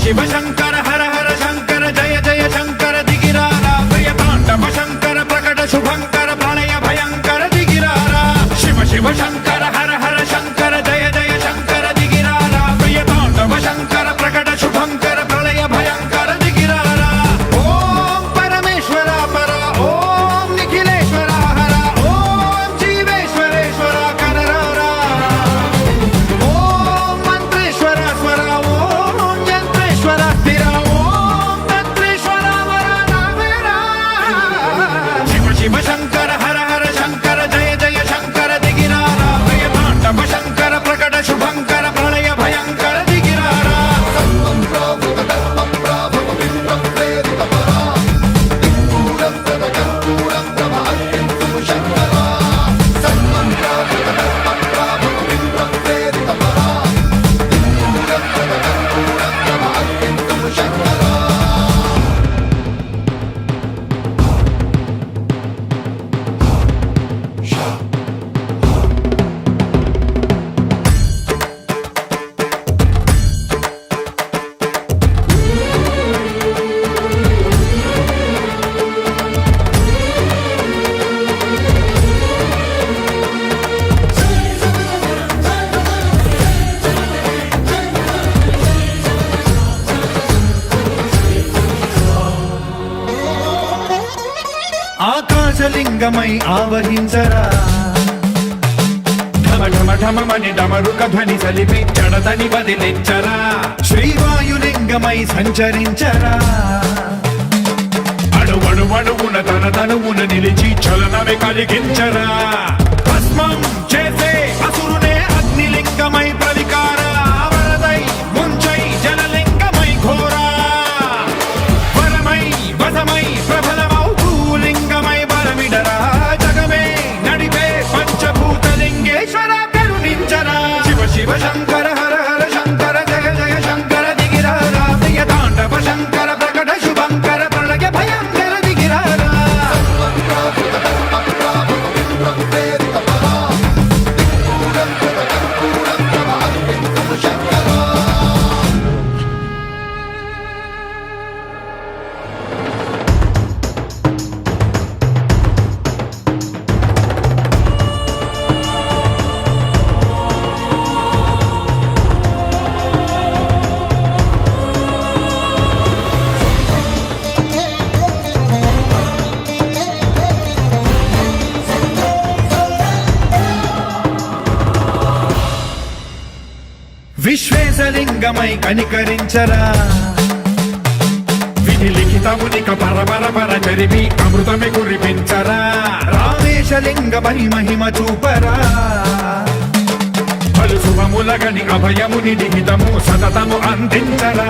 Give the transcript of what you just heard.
శివ శంకర హర హర శంకర జయ జయ శంకర దిగిరారా ప్రియ తాండవ శంకర ప్రకట శుభంకర ప్రళయ భయంకర దిగిరారా శివ శివ శంకర హర హర శంకర జయ జయ శంకర దిగిరారా ప్రియ తాండవ శంకర ప్రకట శుభంకర ప్రళయ భయంకర దిగిరారా ఓం పరమేశ్వర పర ఓం నిఖిలేశ్వర హర ఓం జీవేశ్వరేశ్వర కనరారా ఓం మంత్రేశ్వర స్వర ఓం యంత్రేశ్వర స్థిర ఓం తంత్రేశ్వర వర నావేరా శివ శివ శంకర హర హర శంకర జయ జయ శంకర దిగిరారా ప్రియ తాండవ శంకర ప్రకట శుభంకర ప్రళయ భయంకర దిగిరారా ఆకాశలింగమై ఆవహించరా ఢమ ఢమ ఢమమని డమరుక ధ్వని సలిపి జడదని వదిలించరా శ్రీవాయులింగమై సంచరించరా అణువణువున తన తనువున నిలిచి చలనమే కలిగించరా భస్మం చేసే అసురునే అగ్నిలింగమై ప్రవికార వరదై ముంచై జలలింగమై ఘోరా వరమై వదమై ప్రబలమౌ భూలింగమై బలమిడరా జగమే నడిపే పంచభూతలింగేశ్వర కరుణించరా శివ శివ శంకర హర హర శంకర జయ జయ శంకర దిగిరారా ప్రియ తాండవ శంకర ప్రకట శుభంకర ప్రళయ భయంకర దిగిరారా విశ్వేశలింగమై కనికరించరా విధి లిఖితమునిక పరపర పర చరిపి అమృతమి కురిపించరా రామేశలింగమై మహిమ చూపరా పలు శుభములగని అభయముని నిహితము సతతము అందించరా